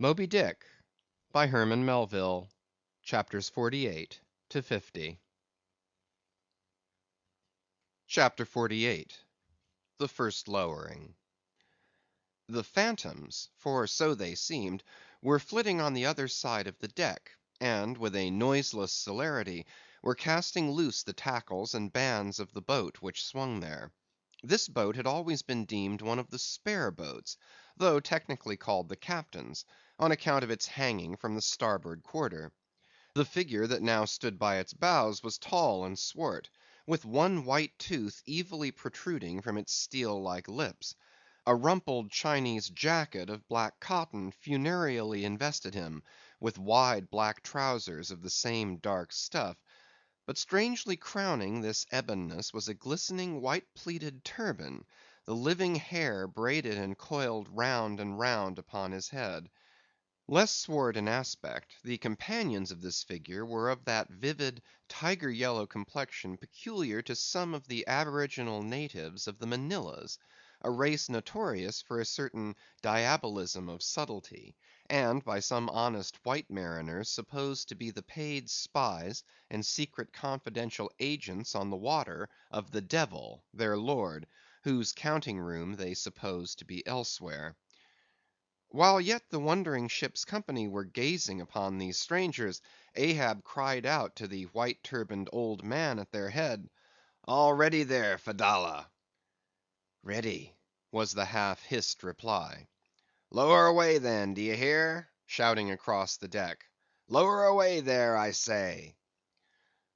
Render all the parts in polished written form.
Moby Dick, by Herman Melville, chapters 48 to 50. Chapter 48. The First Lowering. The phantoms, for so they seemed, were flitting on the other side of the deck, and with a noiseless celerity were casting loose the tackles and bands of the boat which swung there. This boat had always been deemed one of the spare boats, though technically called the captain's, on account of its hanging from the starboard quarter. The figure that now stood by its bows was tall and swart, with one white tooth evilly protruding from its steel-like lips. A rumpled Chinese jacket of black cotton funereally invested him, with wide black trousers of the same dark stuff; but strangely crowning this ebonness was a glistening white pleated turban, the living hair braided and coiled round and round upon his head. Less swart in aspect, the companions of this figure were of that vivid tiger yellow complexion peculiar to some of the aboriginal natives of the Manillas, a race notorious for a certain diabolism of subtlety, and by some honest white mariners supposed to be the paid spies and secret confidential agents on the water of the Devil, their lord, whose counting room they supposed to be elsewhere. While yet the wondering ship's company were gazing upon these strangers, Ahab cried out to the white turbaned old man at their head, "All ready there, Fedallah?" "Ready," was the half hissed reply. "Lower away then, d'ye hear?" shouting across the deck. "Lower away there, I say."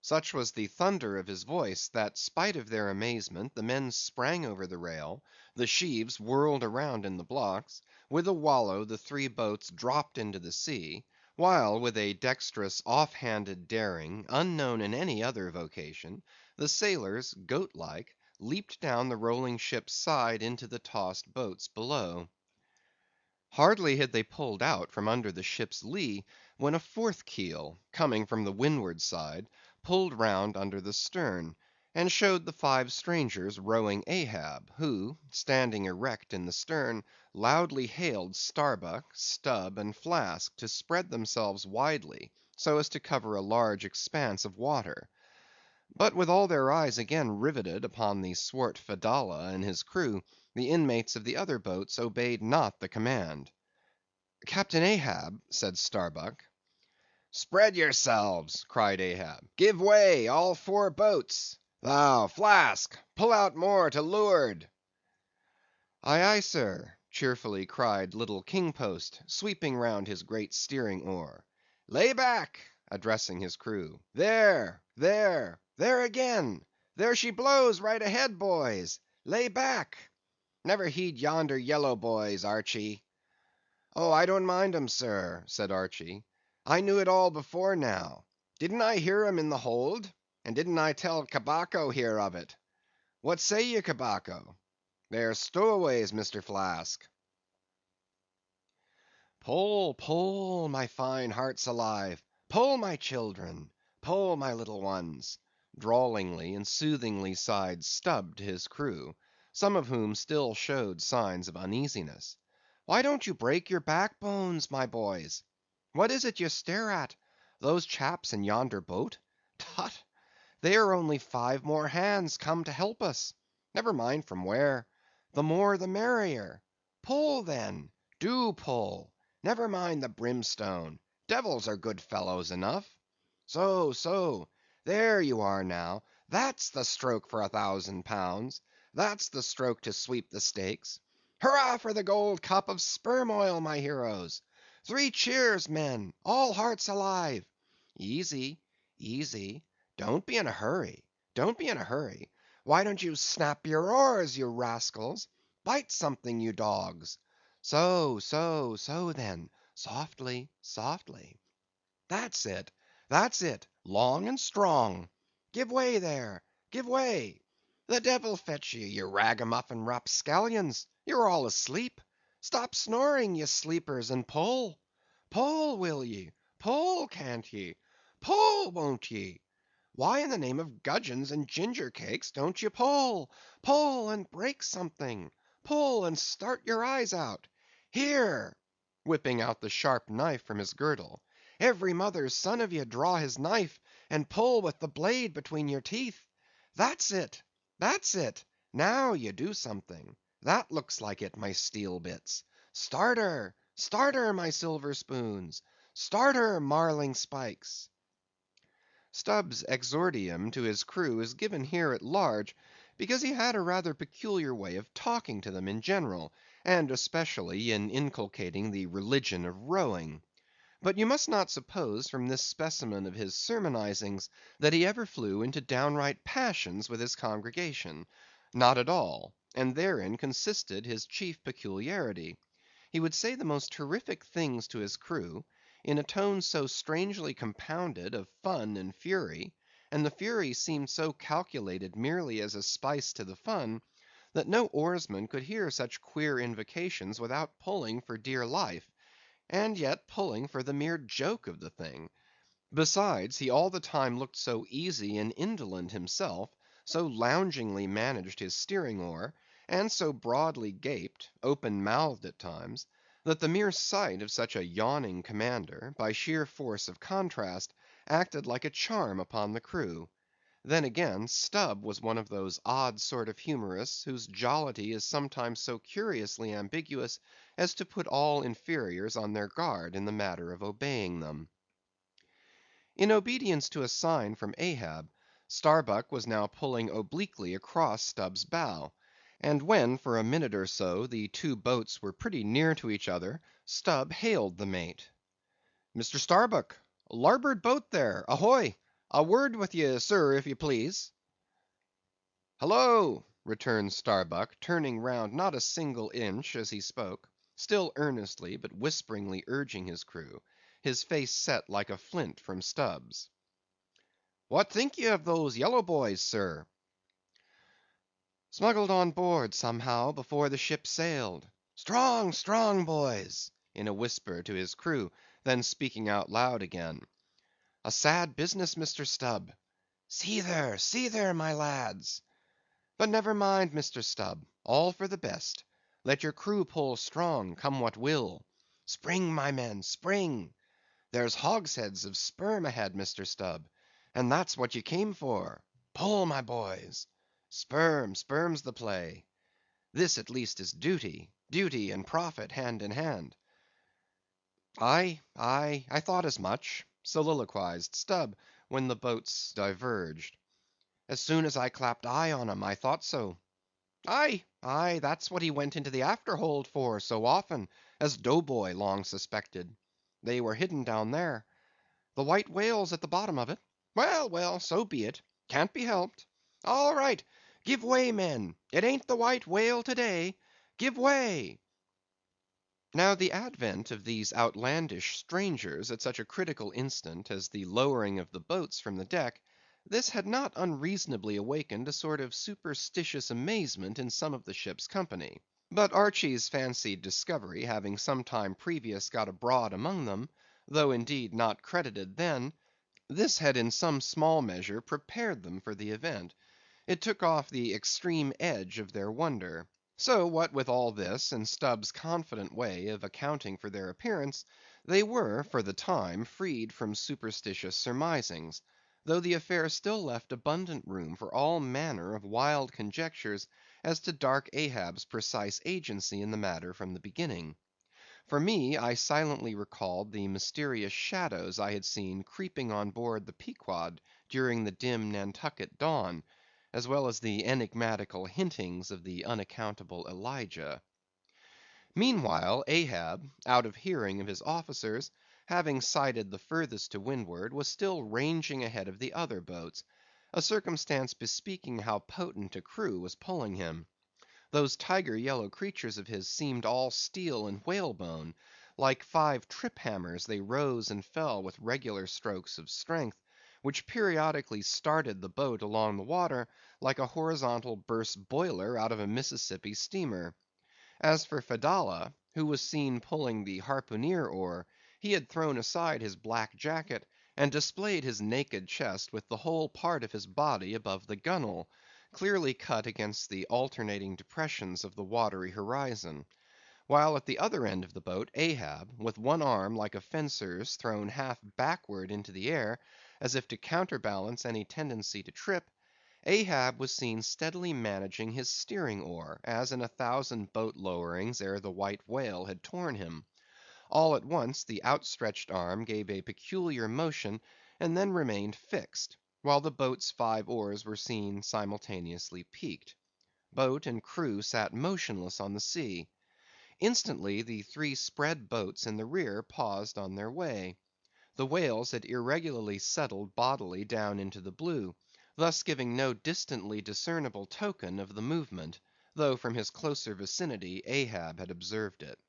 Such was the thunder of his voice, that spite of their amazement, the men sprang over the rail, the sheaves whirled around in the blocks, with a wallow the three boats dropped into the sea, while with a dexterous off‐handed daring, unknown in any other vocation, the sailors, goat‐like, leaped down the rolling ship's side into the tossed boats below. Hardly had they pulled out from under the ship's lee, when a fourth keel, coming from the windward side, pulled round under the stern, and showed the five strangers rowing Ahab, who, standing erect in the stern, loudly hailed Starbuck, Stubb, and Flask to spread themselves widely, so as to cover a large expanse of water. But with all their eyes again riveted upon the swart Fedallah and his crew, the inmates of the other boats obeyed not the command. "Captain Ahab," said Starbuck. "Spread yourselves," cried Ahab. "Give way, all four boats. Thou, Flask, pull out more to leeward." "Aye, aye, sir," cheerfully cried little King Post, sweeping round his great steering oar. "Lay back," addressing his crew. "There, there, there again! There she blows right ahead, boys! Lay back! Never heed yonder yellow boys, Archy." "Oh, I don't mind 'em, sir," said Archy. "I knew it all before now. Didn't I hear 'em in the hold? And didn't I tell Cabaco here of it? What say ye, Cabaco? They're stowaways, Mr. Flask." "Pull, pull, my fine hearts alive! Pull, my children! Pull, my little ones!" drawlingly and soothingly sighed Stubb to his crew, some of whom still showed signs of uneasiness. "Why don't you break your backbones, my boys? What is it ye stare at? Those chaps in yonder boat? Tut! they are only 5 more hands come to help us; never mind from where; the more the merrier. Pull, then; do pull; never mind the brimstone; devils are good fellows enough. So, so; there you are now; that's the stroke for £1,000; that's the stroke to sweep the stakes. Hurrah for the gold cup of sperm oil, my heroes! 3 cheers, men; all hearts alive! Easy, easy; don't be in a hurry; don't be in a hurry. Why don't you snap your oars, you rascals? Bite something, you dogs. So, so, so then; softly, softly. That's it, that's it; long and strong. Give way there, give way. The devil fetch ye, you ragamuffin rapscallions; you're all asleep. Stop snoring, ye sleepers, and pull. Pull, will ye? Pull, can't ye? Pull, won't ye? Why in the name of gudgeons and ginger cakes don't ye pull? Pull and break something. Pull and start your eyes out. Here! whipping out the sharp knife from his girdle. "Every mother's son of ye draw his knife, and pull with the blade between your teeth. That's it, that's it. Now ye do something. That looks like it, my steel bits. Start her, start her, my silver spoons. Start her, marling spikes." Stubb's exordium to his crew is given here at large, because he had a rather peculiar way of talking to them in general, and especially in inculcating the religion of rowing. But you must not suppose from this specimen of his sermonizings that he ever flew into downright passions with his congregation. Not at all, and therein consisted his chief peculiarity. He would say the most terrific things to his crew, in a tone so strangely compounded of fun and fury, and the fury seemed so calculated merely as a spice to the fun, that no oarsman could hear such queer invocations without pulling for dear life, and yet pulling for the mere joke of the thing. Besides, he all the time looked so easy and indolent himself, so loungingly managed his steering oar, and so broadly gaped, open-mouthed at times, that the mere sight of such a yawning commander, by sheer force of contrast, acted like a charm upon the crew. Then again, Stubb was one of those odd sort of humorists whose jollity is sometimes so curiously ambiguous as to put all inferiors on their guard in the matter of obeying them. In obedience to a sign from Ahab, Starbuck was now pulling obliquely across Stubb's bow; and when for a minute or so the two boats were pretty near to each other, Stubb hailed the mate. "Mr. Starbuck, larboard boat there, ahoy! A word with ye, sir, if ye please." "Hallo!" returned Starbuck, turning round not a single inch as he spoke, still earnestly but whisperingly urging his crew, his face set like a flint from Stubb's. "What think ye of those yellow boys, sir?" "Smuggled on board, somehow, before the ship sailed. Strong, strong boys!" in a whisper to his crew, then speaking out loud again. "A sad business, Mr. Stubb. See there, my lads! But never mind, Mr. Stubb, all for the best. Let your crew pull strong, come what will. Spring, my men, spring! There's hogsheads of sperm ahead, Mr. Stubb, and that's what ye came for. Pull, my boys! Sperm's the play. This at least is duty, duty and profit hand in hand." "Aye, aye, I thought as much," soliloquized Stubb, when the boats diverged. "As soon as I clapped eye on 'em, I thought so. Aye, aye, that's what he went into the after hold for so often, as Dough Boy long suspected. They were hidden down there. The white whale's at the bottom of it. Well, well, so be it. Can't be helped. All right, give way, men. It ain't the white whale to day. Give way!" Now the advent of these outlandish strangers at such a critical instant as the lowering of the boats from the deck, this had not unreasonably awakened a sort of superstitious amazement in some of the ship's company. But Archy's fancied discovery having some time previous got abroad among them, though indeed not credited then, this had in some small measure prepared them for the event. It took off the extreme edge of their wonder. So what with all this, and Stubb's confident way of accounting for their appearance, they were, for the time, freed from superstitious surmisings; though the affair still left abundant room for all manner of wild conjectures as to dark Ahab's precise agency in the matter from the beginning. For me, I silently recalled the mysterious shadows I had seen creeping on board the Pequod during the dim Nantucket dawn, as well as the enigmatical hintings of the unaccountable Elijah. Meanwhile, Ahab, out of hearing of his officers, having sighted the furthest to windward, was still ranging ahead of the other boats, a circumstance bespeaking how potent a crew was pulling him. Those tiger yellow creatures of his seemed all steel and whalebone; like 5 trip hammers they rose and fell with regular strokes of strength, which periodically started the boat along the water like a horizontal burst boiler out of a Mississippi steamer. As for Fedallah, who was seen pulling the harpooner oar, he had thrown aside his black jacket, and displayed his naked chest with the whole part of his body above the gunwale, clearly cut against the alternating depressions of the watery horizon; while at the other end of the boat Ahab, with one arm like a fencer's thrown half backward into the air, as if to counterbalance any tendency to trip, Ahab was seen steadily managing his steering oar, as in 1,000 boat lowerings ere the white whale had torn him. All at once the outstretched arm gave a peculiar motion, and then remained fixed, while the boat's 5 oars were seen simultaneously peaked. Boat and crew sat motionless on the sea. Instantly the 3 spread boats in the rear paused on their way. The whales had irregularly settled bodily down into the blue, thus giving no distantly discernible token of the movement, though from his closer vicinity Ahab had observed it.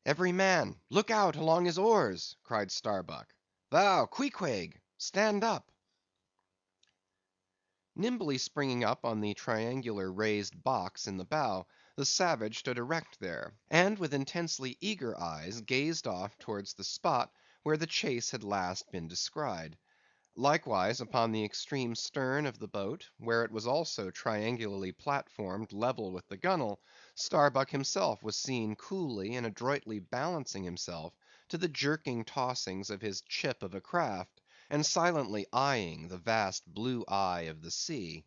"Every man, look out along his oars!" cried Starbuck. "Thou, Queequeg, stand up!" Nimbly springing up on the triangular raised box in the bow, the savage stood erect there, and with intensely eager eyes gazed off towards the spot where the chase had last been descried. Likewise upon the extreme stern of the boat, where it was also triangularly platformed level with the gunwale, Starbuck himself was seen coolly and adroitly balancing himself to the jerking tossings of his chip of a craft, and silently eyeing the vast blue eye of the sea.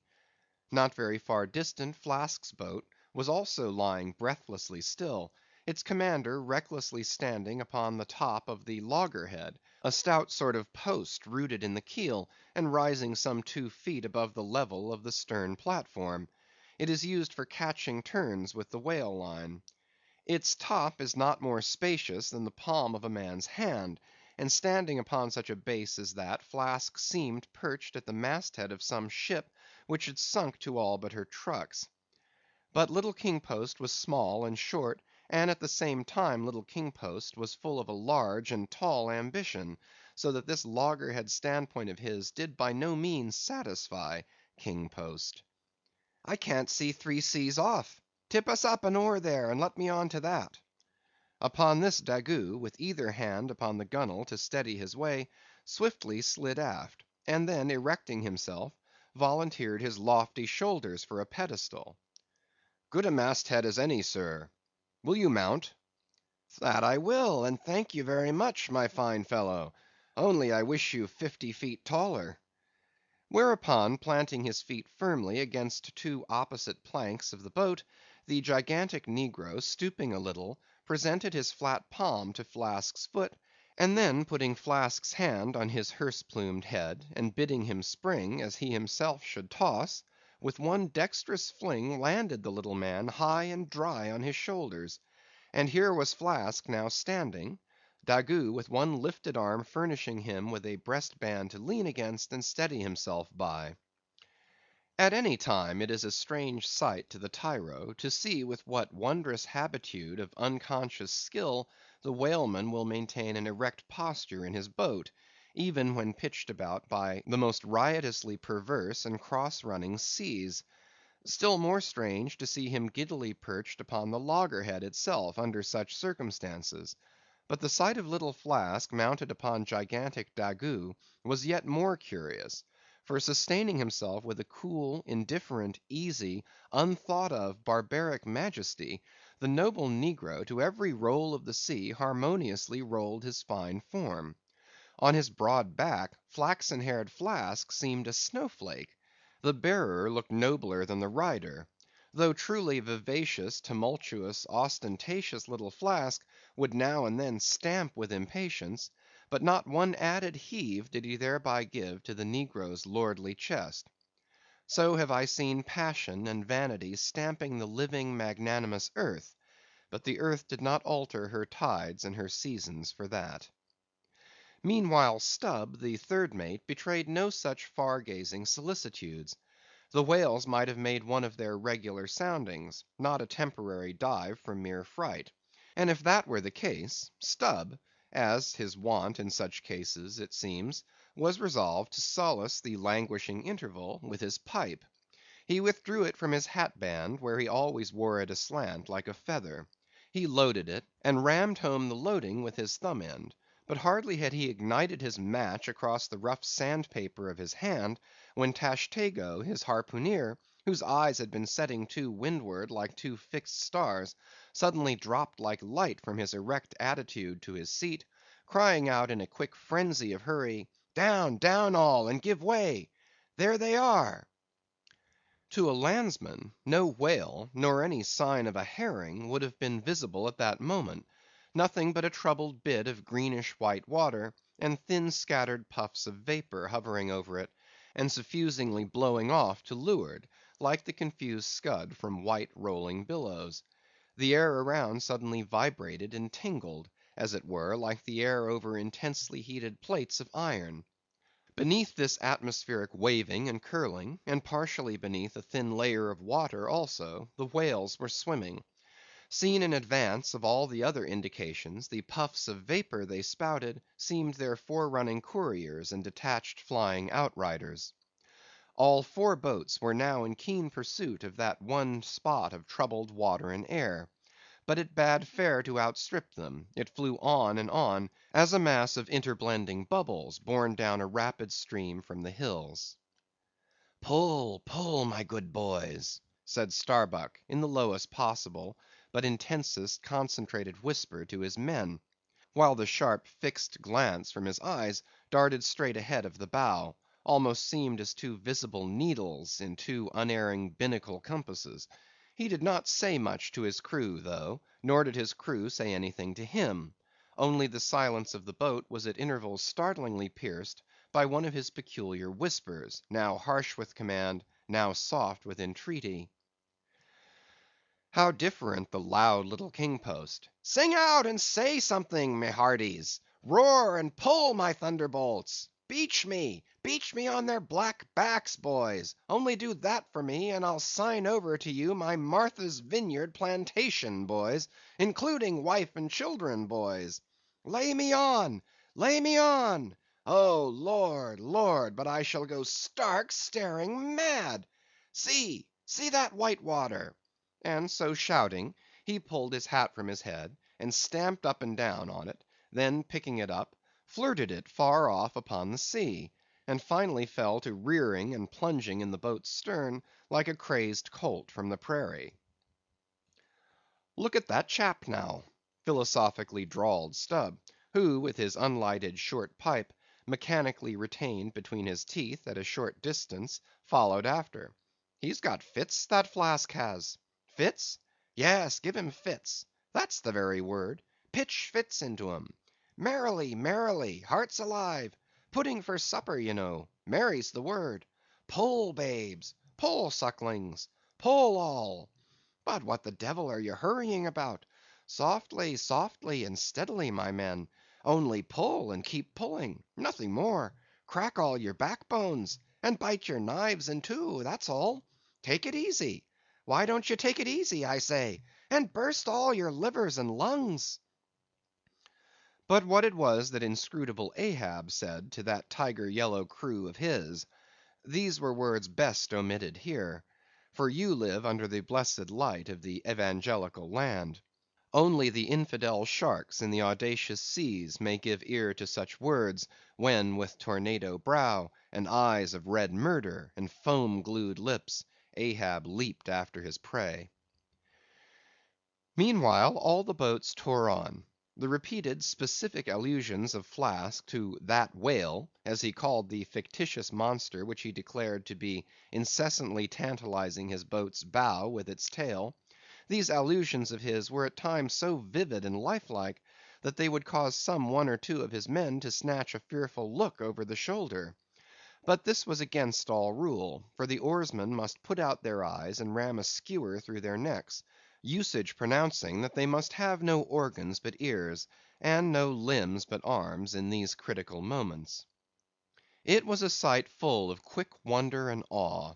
Not very far distant Flask's boat was also lying breathlessly still, its commander recklessly standing upon the top of the loggerhead, a stout sort of post rooted in the keel, and rising some 2 feet above the level of the stern platform. It is used for catching turns with the whale line. Its top is not more spacious than the palm of a man's hand, and standing upon such a base as that, Flask seemed perched at the masthead of some ship which had sunk to all but her trucks. But little King Post was small and short, and at the same time little King Post was full of a large and tall ambition, so that this loggerhead standpoint of his did by no means satisfy King Post. "I can't see 3 seas off. Tip us up an oar there, and let me on to that." Upon this Daggoo, with either hand upon the gunwale to steady his way, swiftly slid aft, and then erecting himself, volunteered his lofty shoulders for a pedestal. "Good a masthead as any, sir. Will you mount?" "That I will, and thank you very much, my fine fellow; only I wish you 50 feet taller." Whereupon, planting his feet firmly against 2 opposite planks of the boat, the gigantic negro, stooping a little, presented his flat palm to Flask's foot, and then putting Flask's hand on his hearse plumed head, and bidding him spring as he himself should toss, with one dexterous fling landed the little man high and dry on his shoulders; and here was Flask now standing, Daggoo with one lifted arm furnishing him with a breast band to lean against and steady himself by. At any time it is a strange sight to the tyro to see with what wondrous habitude of unconscious skill the whaleman will maintain an erect posture in his boat, even when pitched about by the most riotously perverse and cross‐running seas. Still more strange to see him giddily perched upon the loggerhead itself under such circumstances. But the sight of little Flask mounted upon gigantic Daggoo was yet more curious; for sustaining himself with a cool, indifferent, easy, unthought of, barbaric majesty, the noble negro to every roll of the sea harmoniously rolled his fine form. On his broad back, flaxen haired Flask seemed a snowflake; the bearer looked nobler than the rider. Though truly vivacious, tumultuous, ostentatious little Flask would now and then stamp with impatience, but not one added heave did he thereby give to the negro's lordly chest. So have I seen passion and vanity stamping the living magnanimous earth, but the earth did not alter her tides and her seasons for that. Meanwhile Stubb, the third mate, betrayed no such far‐gazing solicitudes. The whales might have made one of their regular soundings, not a temporary dive from mere fright; and if that were the case, Stubb, as his wont in such cases it seems, was resolved to solace the languishing interval with his pipe. He withdrew it from his hat band, where he always wore it aslant like a feather. He loaded it, and rammed home the loading with his thumb end; but hardly had he ignited his match across the rough sandpaper of his hand, when Tashtego, his harpooneer, whose eyes had been setting to windward like 2 fixed stars, suddenly dropped like light from his erect attitude to his seat, crying out in a quick frenzy of hurry, "Down, down all, and give way! There they are!" To a landsman, no whale, nor any sign of a herring would have been visible at that moment; nothing but a troubled bit of greenish white water, and thin scattered puffs of vapor hovering over it, and suffusingly blowing off to leeward, like the confused scud from white rolling billows. The air around suddenly vibrated and tingled, as it were, like the air over intensely heated plates of iron. Beneath this atmospheric waving and curling, and partially beneath a thin layer of water also, the whales were swimming. Seen in advance of all the other indications, the puffs of vapor they spouted seemed their forerunning couriers and detached flying outriders. All 4 boats were now in keen pursuit of that one spot of troubled water and air. But it bade fair to outstrip them; it flew on and on, as a mass of interblending bubbles borne down a rapid stream from the hills. "Pull, pull, my good boys," said Starbuck in the lowest possible, but intensest concentrated whisper to his men, while the sharp fixed glance from his eyes darted straight ahead of the bow, almost seemed as 2 visible needles in 2 unerring binnacle compasses. He did not say much to his crew, though, nor did his crew say anything to him; only the silence of the boat was at intervals startlingly pierced by one of his peculiar whispers, now harsh with command, now soft with entreaty. How different the loud little king post! "Sing out and say something, me hearties! Roar and pull, my thunderbolts! Beach me on their black backs, boys! Only do that for me, and I'll sign over to you my Martha's Vineyard plantation, boys, including wife and children, boys! Lay me on! Lay me on! Oh, Lord, Lord, but I shall go stark, staring mad! See, see that white water!" And so shouting, he pulled his hat from his head, and stamped up and down on it; then picking it up, flirted it far off upon the sea, and finally fell to rearing and plunging in the boat's stern, like a crazed colt from the prairie. "Look at that chap now," philosophically drawled Stubb, who with his unlighted short pipe, mechanically retained between his teeth at a short distance, followed after. "He's got fits, that Flask has. Fits? Yes, give him fits; that's the very word; pitch fits into 'em. Merrily, merrily, hearts alive; pudding for supper, you know; merry's the word. Pull, babes; pull, sucklings; pull all. But what the devil are you hurrying about? Softly, softly, and steadily, my men; only pull and keep pulling; nothing more; crack all your backbones, and bite your knives in two, that's all. Take it easy. Why don't you take it easy, I say, and burst all your livers and lungs?" But what it was that inscrutable Ahab said to that tiger yellow crew of his, these were words best omitted here; for you live under the blessed light of the evangelical land. Only the infidel sharks in the audacious seas may give ear to such words, when with tornado brow, and eyes of red murder, and foam glued lips, Ahab leaped after his prey. Meanwhile all the boats tore on. The repeated specific allusions of Flask to "that whale," as he called the fictitious monster which he declared to be incessantly tantalizing his boat's bow with its tail; these allusions of his were at times so vivid and lifelike, that they would cause some one or two of his men to snatch a fearful look over the shoulder. But this was against all rule, for the oarsmen must put out their eyes and ram a skewer through their necks; usage pronouncing that they must have no organs but ears, and no limbs but arms in these critical moments. It was a sight full of quick wonder and awe.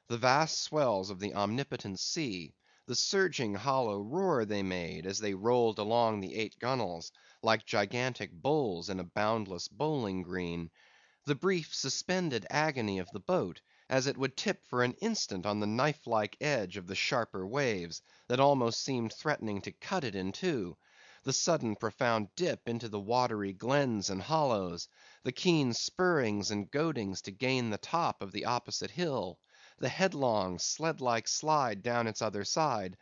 The vast swells of the omnipotent sea; the surging hollow roar they made, as they rolled along the 8 gunwales, like gigantic bowls in a boundless bowling green; the brief suspended agony of the boat, as it would tip for an instant on the knife like edge of the sharper waves, that almost seemed threatening to cut it in two; the sudden profound dip into the watery glens and hollows; the keen spurrings and goadings to gain the top of the opposite hill; the headlong, sled like slide down its other side;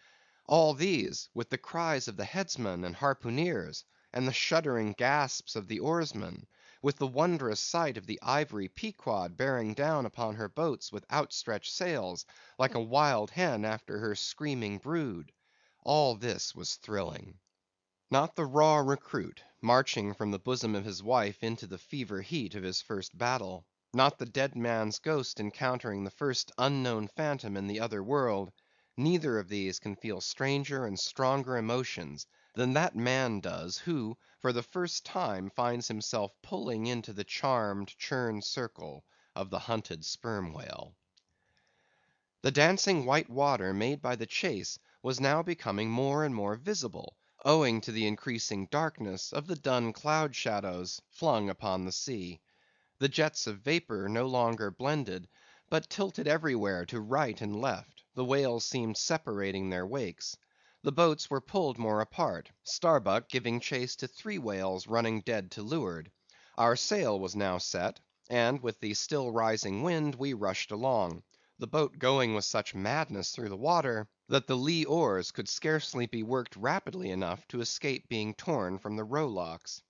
All these, with the cries of the headsmen and harpooneers, and the shuddering gasps of the oarsmen, with the wondrous sight of the ivory Pequod bearing down upon her boats with outstretched sails, like a wild hen after her screaming brood; all this was thrilling. Not the raw recruit, marching from the bosom of his wife into the fever heat of his first battle; not the dead man's ghost encountering the first unknown phantom in the other world; neither of these can feel stranger and stronger emotions than that man does, who, for the first time, finds himself pulling into the charmed, churned circle of the hunted sperm whale. The dancing white water made by the chase was now becoming more and more visible, owing to the increasing darkness of the dun cloud shadows flung upon the sea. The jets of vapor no longer blended, but tilted everywhere to right and left; the whales seemed separating their wakes. The boats were pulled more apart, Starbuck giving chase to 3 whales running dead to leeward. Our sail was now set, and with the still rising wind we rushed along; the boat going with such madness through the water, that the lee oars could scarcely be worked rapidly enough to escape being torn from the rowlocks.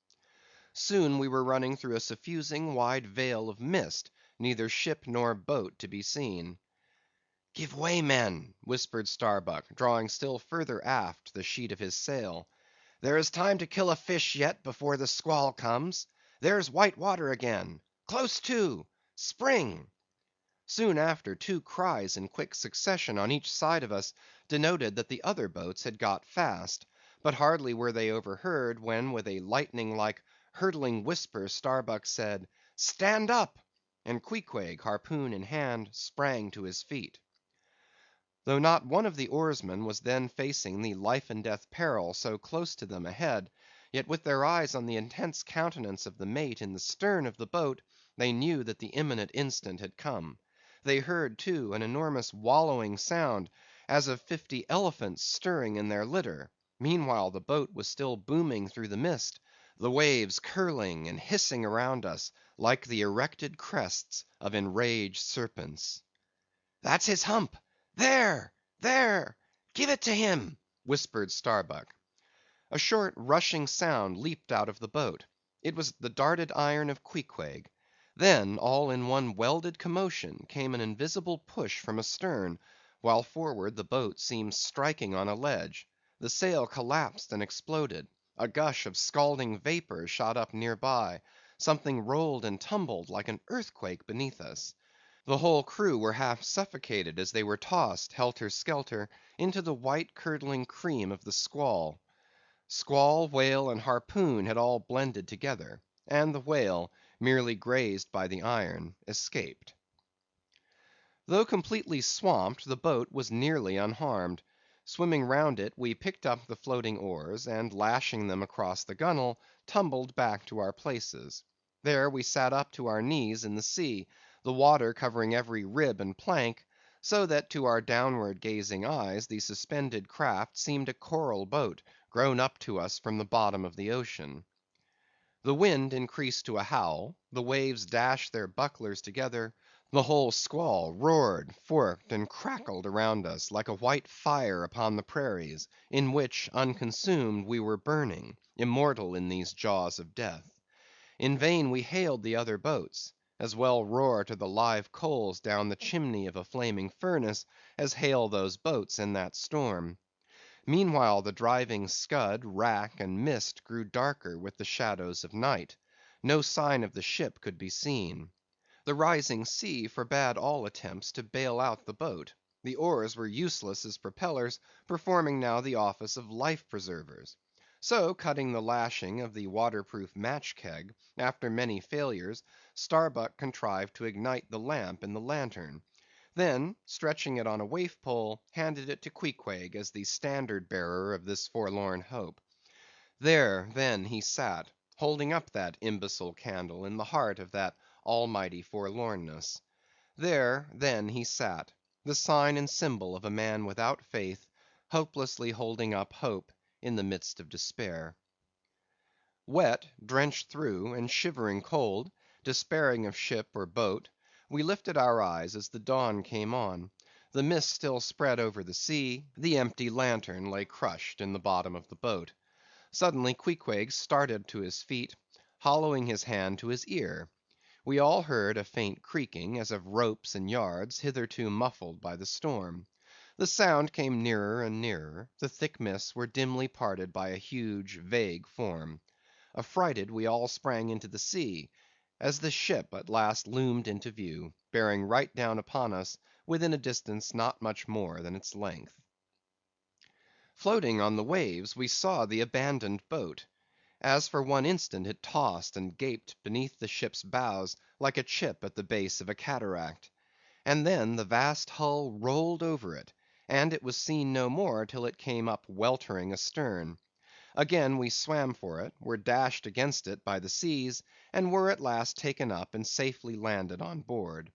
Soon we were running through a suffusing wide veil of mist, neither ship nor boat to be seen. "Give way, men," whispered Starbuck, drawing still further aft the sheet of his sail. "There is time to kill a fish yet before the squall comes. There's white water again. Close to! Spring!" Soon after, 2 cries in quick succession on each side of us denoted that the other boats had got fast; but hardly were they overheard, when with a lightning like hurtling whisper Starbuck said, "Stand up!" and Queequeg, harpoon in hand, sprang to his feet. Though not one of the oarsmen was then facing the life and death peril so close to them ahead, yet with their eyes on the intense countenance of the mate in the stern of the boat, they knew that the imminent instant had come. They heard, too, an enormous wallowing sound, as of 50 elephants stirring in their litter; meanwhile the boat was still booming through the mist, the waves curling and hissing around us like the erected crests of enraged serpents. "That's his hump! There! there! Give it to him!" whispered Starbuck. A short rushing sound leaped out of the boat. It was the darted iron of Queequeg. Then, all in one welded commotion, came an invisible push from astern, while forward the boat seemed striking on a ledge. The sail collapsed and exploded; a gush of scalding vapor shot up near by; something rolled and tumbled like an earthquake beneath us. The whole crew were half suffocated as they were tossed, helter skelter, into the white curdling cream of the squall. Squall, whale, and harpoon had all blended together; and the whale, merely grazed by the iron, escaped. Though completely swamped, the boat was nearly unharmed. Swimming round it, we picked up the floating oars, and lashing them across the gunwale, tumbled back to our places. There we sat up to our knees in the sea, the water covering every rib and plank, so that to our downward gazing eyes the suspended craft seemed a coral boat, grown up to us from the bottom of the ocean. The wind increased to a howl, the waves dashed their bucklers together, the whole squall roared, forked, and crackled around us, like a white fire upon the prairies, in which, unconsumed, we were burning, immortal in these jaws of death. In vain we hailed the other boats; as well roar to the live coals down the chimney of a flaming furnace, as hail those boats in that storm. Meanwhile the driving scud, rack, and mist grew darker with the shadows of night. No sign of the ship could be seen. The rising sea forbade all attempts to bail out the boat. The oars were useless as propellers, performing now the office of life preservers. So cutting the lashing of the waterproof match keg, after many failures, Starbuck contrived to ignite the lamp in the lantern; then, stretching it on a waif pole, handed it to Queequeg as the standard bearer of this forlorn hope. There, then, he sat, holding up that imbecile candle in the heart of that almighty forlornness. There, then, he sat, the sign and symbol of a man without faith, hopelessly holding up hope in the midst of despair. Wet, drenched through, and shivering cold, despairing of ship or boat, we lifted our eyes as the dawn came on. The mist still spread over the sea, the empty lantern lay crushed in the bottom of the boat. Suddenly Queequeg started to his feet, hollowing his hand to his ear. We all heard a faint creaking, as of ropes and yards hitherto muffled by the storm. The sound came nearer and nearer; the thick mists were dimly parted by a huge, vague form. Affrighted, we all sprang into the sea, as the ship at last loomed into view, bearing right down upon us, within a distance not much more than its length. Floating on the waves, we saw the abandoned boat. As for one instant it tossed and gaped beneath the ship's bows, like a chip at the base of a cataract. And then the vast hull rolled over it, and it was seen no more till it came up weltering astern. Again we swam for it, were dashed against it by the seas, and were at last taken up and safely landed on board.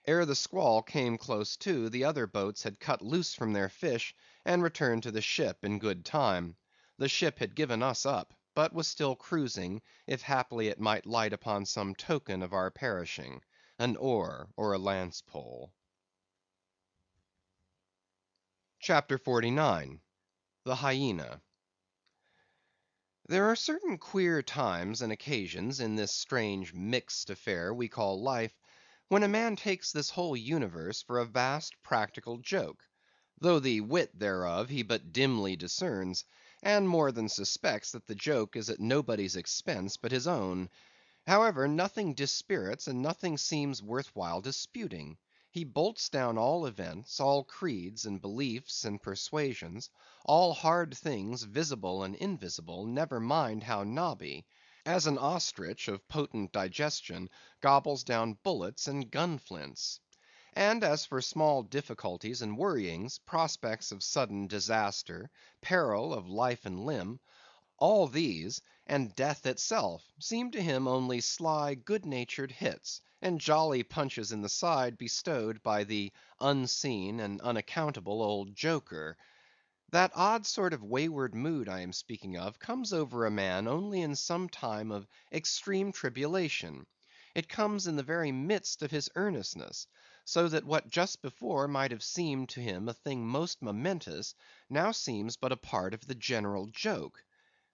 Ere the squall came close to, the other boats had cut loose from their fish, and returned to the ship in good time. The ship had given us up, but was still cruising, if haply it might light upon some token of our perishing, an oar or a lance pole. CHAPTER 49. The Hyena. There are certain queer times and occasions in this strange mixed affair we call life, when a man takes this whole universe for a vast practical joke, though the wit thereof he but dimly discerns, and more than suspects that the joke is at nobody's expense but his own. However, nothing dispirits and nothing seems worth while disputing. He bolts down all events, all creeds and beliefs and persuasions, all hard things, visible and invisible, never mind how knobby; as an ostrich of potent digestion gobbles down bullets and gun flints. And as for small difficulties and worryings, prospects of sudden disaster, peril of life and limb, all these, and death itself, seem to him only sly, good natured hits, and jolly punches in the side bestowed by the unseen and unaccountable old joker. That odd sort of wayward mood I am speaking of comes over a man only in some time of extreme tribulation. It comes in the very midst of his earnestness, so that what just before might have seemed to him a thing most momentous, now seems but a part of the general joke.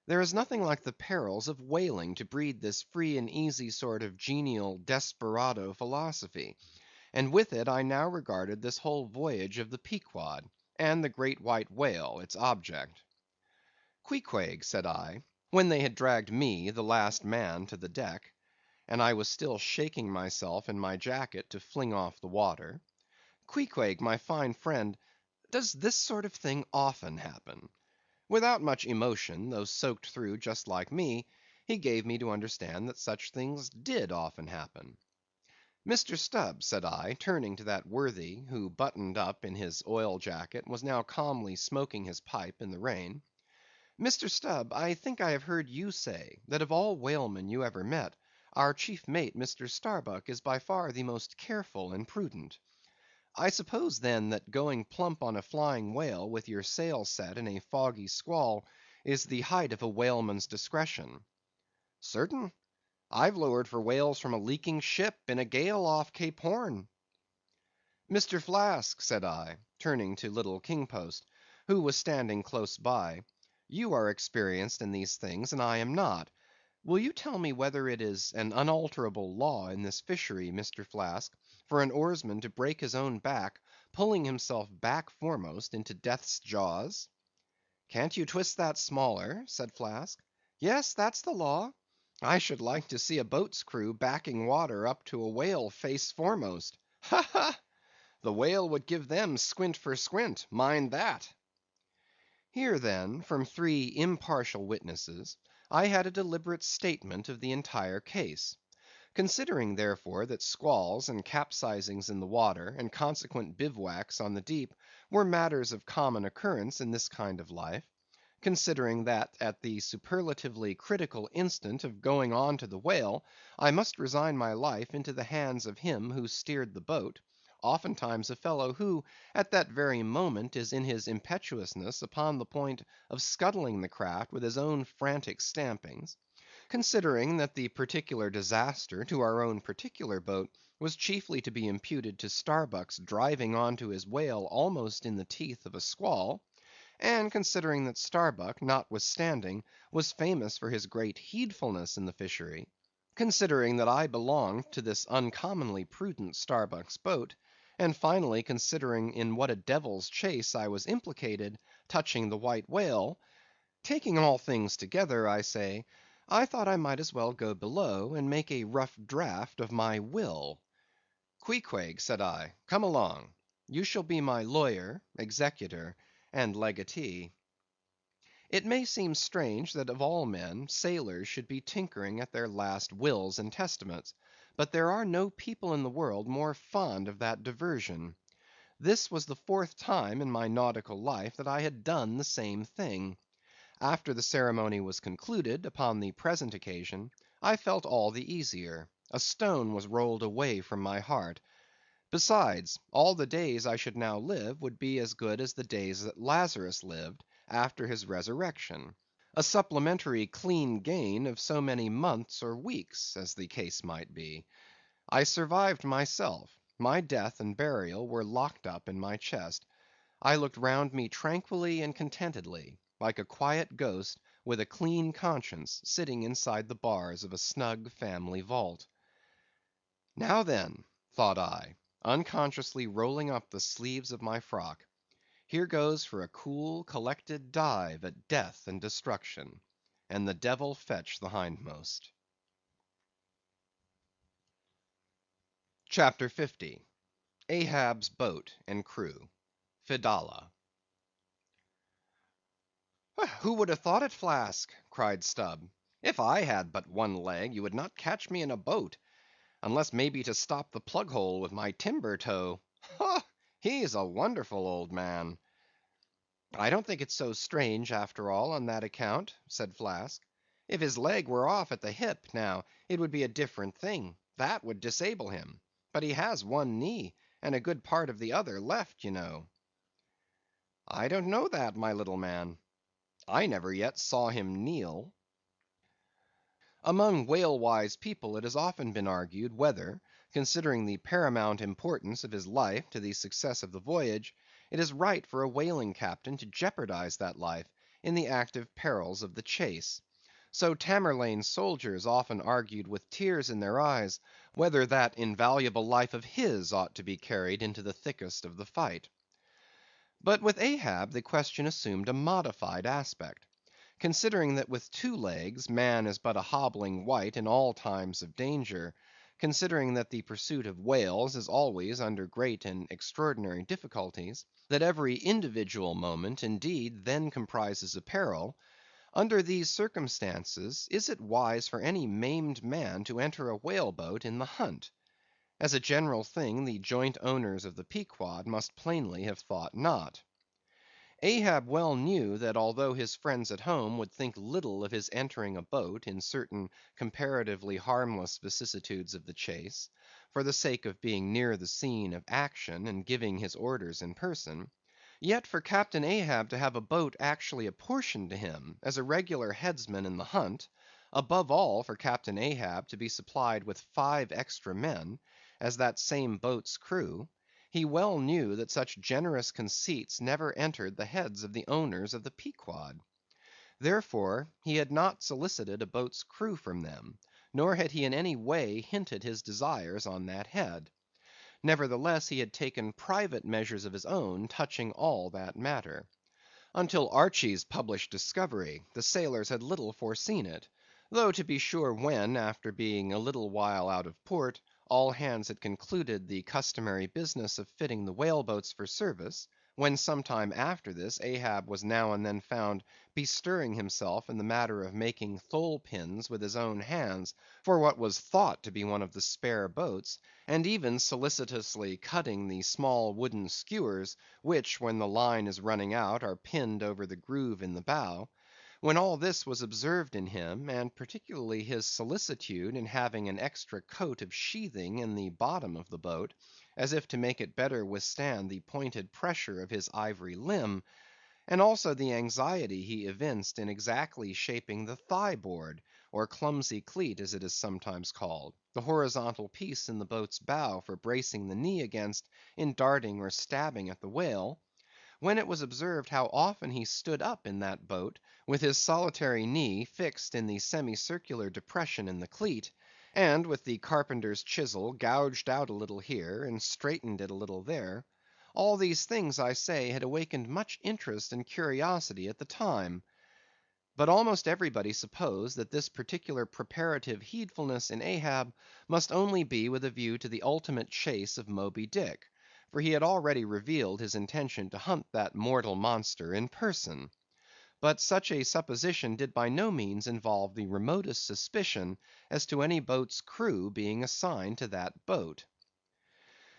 There is nothing like the perils of whaling to breed this free and easy sort of genial desperado philosophy; and with it I now regarded this whole voyage of the Pequod, and the great white whale, its object. "Queequeg," said I, when they had dragged me, the last man, to the deck, and I was still shaking myself in my jacket to fling off the water; "Queequeg, my fine friend, does this sort of thing often happen?" Without much emotion, though soaked through just like me, he gave me to understand that such things did often happen. "Mr. Stubb," said I, turning to that worthy, who buttoned up in his oil jacket, was now calmly smoking his pipe in the rain; "Mr. Stubb, I think I have heard you say, that of all whalemen you ever met, our chief mate, Mr. Starbuck, is by far the most careful and prudent. I suppose, then, that going plump on a flying whale with your sail set in a foggy squall, is the height of a whaleman's discretion." "Certain. I've lowered for whales from a leaking ship, in a gale off Cape Horn." "Mr. Flask," said I, turning to little King Post, who was standing close by, "you are experienced in these things, and I am not. Will you tell me whether it is an unalterable law in this fishery, Mr. Flask, for an oarsman to break his own back, pulling himself back foremost into death's jaws?" "Can't you twist that smaller?" said Flask. "Yes, that's the law. I should like to see a boat's crew backing water up to a whale face foremost. Ha, ha! The whale would give them squint for squint, mind that." Here, then, from three impartial witnesses, I had a deliberate statement of the entire case. Considering, therefore, that squalls and capsizings in the water, and consequent bivouacs on the deep, were matters of common occurrence in this kind of life; considering that at the superlatively critical instant of going on to the whale, I must resign my life into the hands of him who steered the boat, oftentimes a fellow who, at that very moment, is in his impetuousness upon the point of scuttling the craft with his own frantic stampings; considering that the particular disaster to our own particular boat was chiefly to be imputed to Starbuck's driving on to his whale almost in the teeth of a squall, and considering that Starbuck, notwithstanding, was famous for his great heedfulness in the fishery; considering that I belonged to this uncommonly prudent Starbuck's boat; and finally considering in what a devil's chase I was implicated, touching the white whale; taking all things together, I say, I thought I might as well go below and make a rough draft of my will. Queequeg, said I, come along. You shall be my lawyer, executor, and legatee. It may seem strange that of all men, sailors should be tinkering at their last wills and testaments; but there are no people in the world more fond of that diversion. This was the fourth time in my nautical life that I had done the same thing. After the ceremony was concluded, upon the present occasion, I felt all the easier; a stone was rolled away from my heart. Besides, all the days I should now live would be as good as the days that Lazarus lived after his resurrection; a supplementary clean gain of so many months or weeks, as the case might be. I survived myself; my death and burial were locked up in my chest. I looked round me tranquilly and contentedly, like a quiet ghost with a clean conscience sitting inside the bars of a snug family vault. Now then, thought I, unconsciously rolling up the sleeves of my frock, here goes for a cool, collected dive at death and destruction, and the devil fetch the hindmost. CHAPTER 50. Ahab's Boat and Crew. Fedallah. "Who would have thought it, Flask?" cried Stubb. "If I had but one leg, you would not catch me in a boat, unless maybe to stop the plug hole with my timber toe. Ha! He's a wonderful old man." "I don't think it so strange, after all, on that account," said Flask. "If his leg were off at the hip, now, it would be a different thing; that would disable him; but he has one knee, and a good part of the other left, you know." "I don't know that, my little man. I never yet saw him kneel." Among whale‐wise people it has often been argued whether, considering the paramount importance of his life to the success of the voyage, it is right for a whaling captain to jeopardize that life in the active perils of the chase. So Tamerlane's soldiers often argued with tears in their eyes, whether that invaluable life of his ought to be carried into the thickest of the fight. But with Ahab the question assumed a modified aspect. Considering that with two legs man is but a hobbling wight in all times of danger; considering that the pursuit of whales is always under great and extraordinary difficulties; that every individual moment, indeed, then comprises a peril; under these circumstances, is it wise for any maimed man to enter a whale boat in the hunt? As a general thing, the joint owners of the Pequod must plainly have thought not. Ahab well knew that although his friends at home would think little of his entering a boat in certain comparatively harmless vicissitudes of the chase, for the sake of being near the scene of action and giving his orders in person; yet for Captain Ahab to have a boat actually apportioned to him as a regular headsman in the hunt; above all, for Captain Ahab to be supplied with 5 extra men, as that same boat's crew; he well knew that such generous conceits never entered the heads of the owners of the Pequod. Therefore, he had not solicited a boat's crew from them, nor had he in any way hinted his desires on that head. Nevertheless, he had taken private measures of his own touching all that matter. Until Archy's published discovery, the sailors had little foreseen it; though to be sure when, after being a little while out of port, all hands had concluded the customary business of fitting the whale boats for service; when some time after this Ahab was now and then found bestirring himself in the matter of making thole pins with his own hands for what was thought to be one of the spare boats, and even solicitously cutting the small wooden skewers, which, when the line is running out, are pinned over the groove in the bow; when all this was observed in him, and particularly his solicitude in having an extra coat of sheathing in the bottom of the boat, as if to make it better withstand the pointed pressure of his ivory limb; and also the anxiety he evinced in exactly shaping the thigh board, or clumsy cleat as it is sometimes called, the horizontal piece in the boat's bow for bracing the knee against in darting or stabbing at the whale; when it was observed how often he stood up in that boat with his solitary knee fixed in the semicircular depression in the cleat, and with the carpenter's chisel gouged out a little here, and straightened it a little there; all these things, I say, had awakened much interest and curiosity at the time. But almost everybody supposed that this particular preparative heedfulness in Ahab must only be with a view to the ultimate chase of Moby Dick, for he had already revealed his intention to hunt that mortal monster in person. But such a supposition did by no means involve the remotest suspicion as to any boat's crew being assigned to that boat.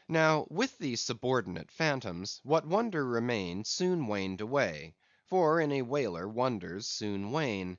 Now, with the subordinate phantoms, what wonder remained soon waned away; for in a whaler wonders soon wane.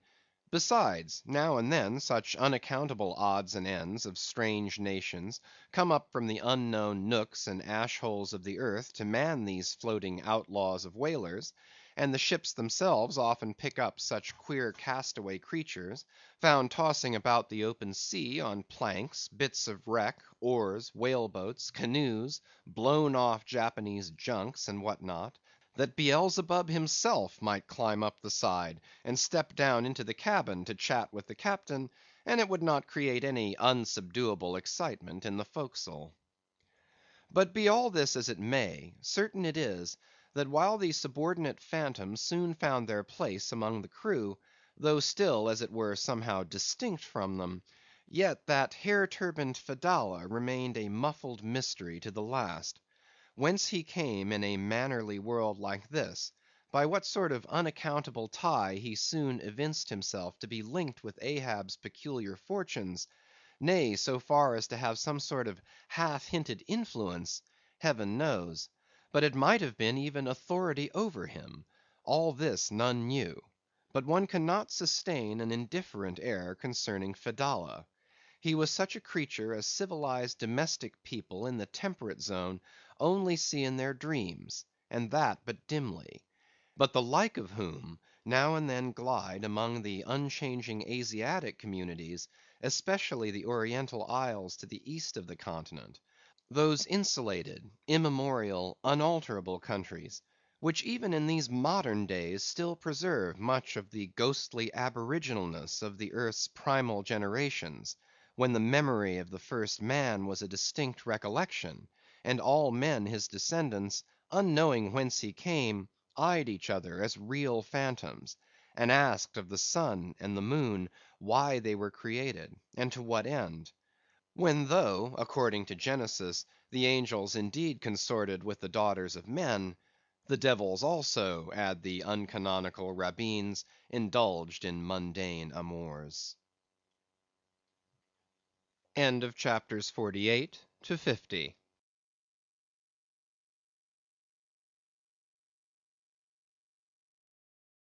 Besides, now and then such unaccountable odds and ends of strange nations come up from the unknown nooks and ash holes of the earth to man these floating outlaws of whalers; and the ships themselves often pick up such queer castaway creatures, found tossing about the open sea on planks, bits of wreck, oars, whale boats, canoes, blown off Japanese junks, and what not, that Beelzebub himself might climb up the side, and step down into the cabin to chat with the captain, and it would not create any unsubduable excitement in the forecastle. But be all this as it may, certain it is, that while the subordinate phantoms soon found their place among the crew, though still, as it were, somehow distinct from them, yet that hair‐turbaned Fedallah remained a muffled mystery to the last. Whence he came in a mannerly world like this, by what sort of unaccountable tie he soon evinced himself to be linked with Ahab's peculiar fortunes; nay, so far as to have some sort of half‐hinted influence, Heaven knows; but it might have been even authority over him; all this none knew. But one cannot sustain an indifferent air concerning Fedallah. He was such a creature as civilized domestic people in the temperate zone only see in their dreams, and that but dimly; but the like of whom now and then glide among the unchanging Asiatic communities, especially the Oriental isles to the east of the continent; those insulated, immemorial, unalterable countries, which even in these modern days still preserve much of the ghostly aboriginalness of the earth's primal generations, when the memory of the first man was a distinct recollection, and all men his descendants, unknowing whence he came, eyed each other as real phantoms, and asked of the sun and the moon why they were created, and to what end; when though, according to Genesis, the angels indeed consorted with the daughters of men, the devils also, add the uncanonical rabbins, indulged in mundane amours. End of Chapters 48 to 50.